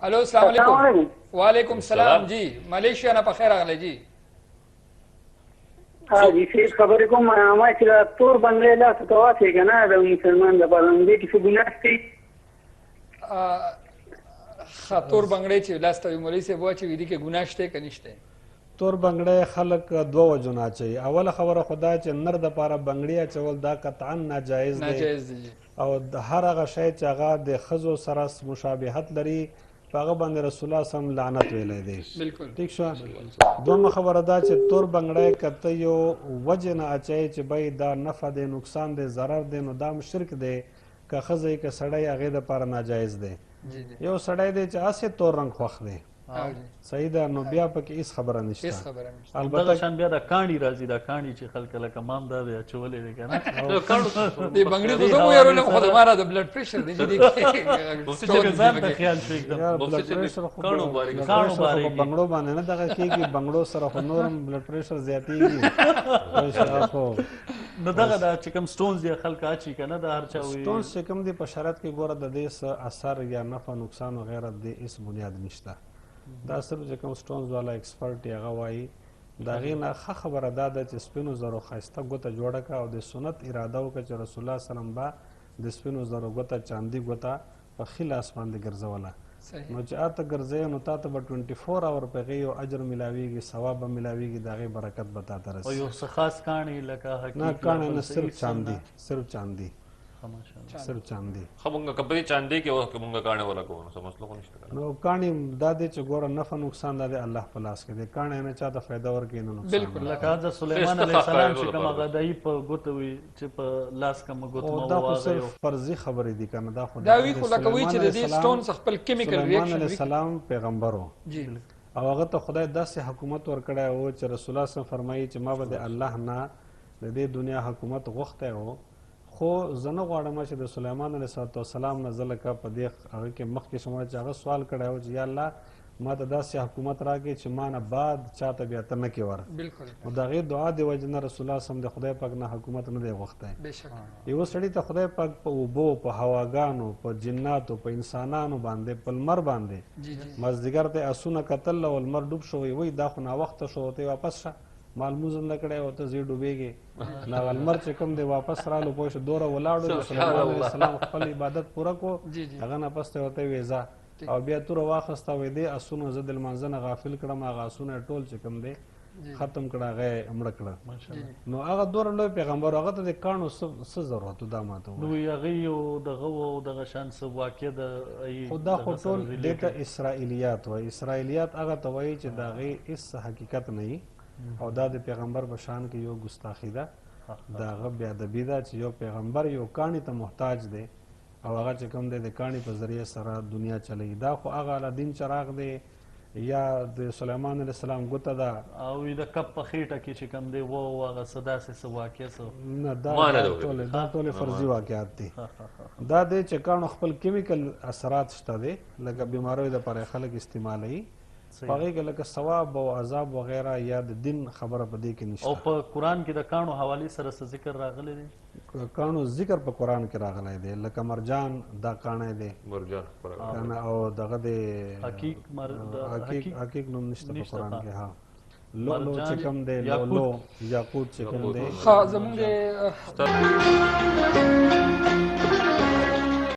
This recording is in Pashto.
الو السلام علیکم. وعلیکم السلام. جی ملیشیا نه په خیر راغلی. جی جی سید خبرې کوم ما چې تور بنگلې لاس ته واچي کنه د مسلمان د پاره دې کې څه ګناه شته؟ تور بنگړې چې لاس ته مولوي صاحب واچي دي کې ګناه شته که نشته؟ تور بنگړی خلک دوه وجونه اچوي. اوله خبره خدا چې نر د پاره بنگړي اچول دا قطعا ناجایز دی او د هر هغه شی چې هغه د ښځو سره مشابهت لري په هغه باندې رسول الله صلی الله علیه وسلم لعنت ویلی دی. ټیک شو. دویمه خبره دا چې تور بنگړی که ته یو وجې نه اچوي چې بی دا نفع دی نقصان دی ضرر دی نو دا هم شرک دی. که ښځه که سړی هغې دپاره ناجایز دی. یو سړی دی چې هسې تور رنګ خوښ دی صحیح ده نو بیا پکې هیڅ خبره نشته. البته شان بیا د کاڼي راځي دا کاڼي چې خلک لکه مام دا دی اچولی دی که نه دې بنګړي خو زه مو یارونه خو د ما را د بلډ پریشر دی چې دې ځان ته خیال شو بنګړو باندې نه دغه کېږي بنګړو سره خو نور هم بلډ پریشر زیاتېږي نو دغه دا چې کوم سټونز دی خلک اچي که نه د هر چا سټونز چې کوم دی په شرط کې ګوره د دې څه اثر یا نفع نقصان وغیره د هېڅ بنیاد نشته. دا صرف چې کوم سټونز والا ایکسپرټ یې هغه وایي د هغې نه ښه خبره دا ده چې سپینو زرو ښایسته ګوته جوړه کړه او د سنت اراده وکړه چې رسول الله وسلم به د سپینو زرو ګوته چاندي ګوته په ښي لاس باندې ګرځوله نو چې هلته ګرځوې نو تا ته به 24 اور په هغې یو اجر میلاویږي ثواب به میلاویږي د هغې برکت به تا ته رسي. او یو څه خاص کاڼي لکه نه کاڼي نه صرف چاندي صرف چاندي صرف چاندي. خو مونږ که په دې چاندي کې وخت مونږ کاڼي ولګو نو څه مسله خو نشته نو کاڼي دا دی چې ګوره نفع نقصان دا دی الله په لاس کې دی. کاڼی نه چا ته فایده ورکوي نو نقصان بالکل لکه حضرت سلیمان علیه السلام چې کوم هغه دایي په ګوته وي چې په لاس کومه ګوتمه دا خو صرف فرضي خبرې دي که نه دا خو دا وي خو لکه وایي چې د دې سټونز خپل کیمیکل ریاکشن سلیمان علیه السلام پیغمبر و او هغه ته خدای داسې حکومت ورکړی و چې رسول الله صلی فرمایي چې ما به د الله نه د دې دنیا حکومت غوښتی و خو زه نه غواړم چې د سلیمان علیه السلام نه زه لکه په دې هغه کې مخکې شما چې هغه سوال کړی و چې یا الله ما ته داسې حکومت راکړې چې ما نه بعد چاته بیا ته نه کې ور نو د هغې دعا د وجې نه رسول الله صلی د خدای پاک نه حکومت نه دی غوښتی. یو سړي ته خدای پاک په اوبو په هواګانو په جناتو په انسانانو باندې په لمر باندې مازدیګر ته اسونه کتل او لمر ډوب شو وایي دا خو ناوخته شو ته واپس شه ما لمونځ هم نه کړی او ته ځې ډوبېږې نو هغه لمر چې کوم دی واپس رالو پوه شو دوره ولاړو د سلیمان علیه السلام خپل عبادت پوره کړو هغه نه پس ته ورته ویې ځه او بیا توره واخیسته وایي دې اسونه زه د لمانځه نه غافل کړم هغه اسونه ټول چې کوم دی ختم کړه هغه یې مړه کړه نو هغه دوره لوی پیغمبر هغه ته د کاڼو څه ضرورت و دا ماته نو هغې یو دغه و دغه شان څه واقع د خو دا خو ټول دې ته اسرائیلیات وایي. اسرائیلیات هغه ته وایي چې د هغې هېڅ حقیقت نه وي او دا د پیغمبر په شان کې یو ګستاخي ده د هغه بېادبي ده چې یو پیغمبر یو کاڼي ته محتاج دی او هغه چې کوم دی د کاڼي په ذریعه سره دنیا چلوي. دا خو هغه الدین چراغ دی یا د سلیمان علیه السلام ګوته ده او د کپ په خېټه کې چې کوم دی و هغه څه داسې څه واقع څه نه دا ټولې فرضي واقعات دي. دا دی چې کاڼو خپل کیمیکل اثرات شته دی لکه بیماریو دپاره خلک استعمالوي په هغې کې لکه ثواب او عذاب وغیره یا د دین خبره په دې کې نشته. او په قرآن کې د کاڼو حوالې سره څه ذکر راغلی دی؟ کاڼو ذکر په قرآن کې راغلی دی لکه مرجان دا کاڼی دی او دغه د حقیق نوم نشته په قرآن کې. ها لولو چې کوم دی لولو یاقوت چې کوم دی زمونږ